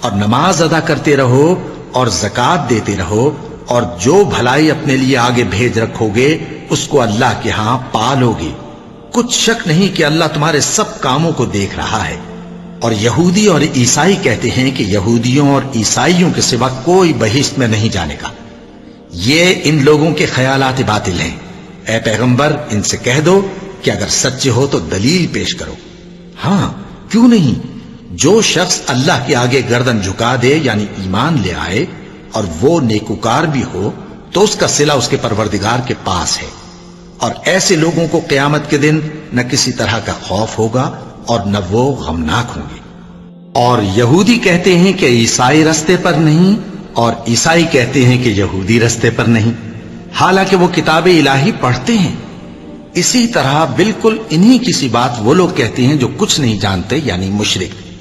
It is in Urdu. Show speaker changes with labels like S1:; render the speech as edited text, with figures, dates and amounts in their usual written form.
S1: اور نماز ادا کرتے رہو اور زکات دیتے رہو، اور جو بھلائی اپنے لیے آگے بھیج رکھو گے اس کو اللہ کے ہاں پالو گے۔ کچھ شک نہیں کہ اللہ تمہارے سب کاموں کو دیکھ رہا ہے۔ اور یہودی اور عیسائی کہتے ہیں کہ یہودیوں اور عیسائیوں کے سوا کوئی بہشت میں نہیں جانے گا۔ یہ ان لوگوں کے خیالات باطل ہیں۔ اے پیغمبر ان سے کہہ دو کہ اگر سچے ہو تو دلیل پیش کرو۔ ہاں کیوں نہیں، جو شخص اللہ کے آگے گردن جھکا دے یعنی ایمان لے آئے اور وہ نیکوکار بھی ہو تو اس کا صلہ اس کے پروردگار کے پاس ہے، اور ایسے لوگوں کو قیامت کے دن نہ کسی طرح کا خوف ہوگا اور نہ وہ غمناک ہوں گے۔ اور یہودی کہتے ہیں کہ عیسائی رستے پر نہیں، اور عیسائی کہتے ہیں کہ یہودی رستے پر نہیں، حالانکہ وہ کتاب الہی پڑھتے ہیں۔ اسی طرح بالکل انہی کسی بات وہ لوگ کہتے ہیں جو کچھ نہیں جانتے، یعنی مشرک۔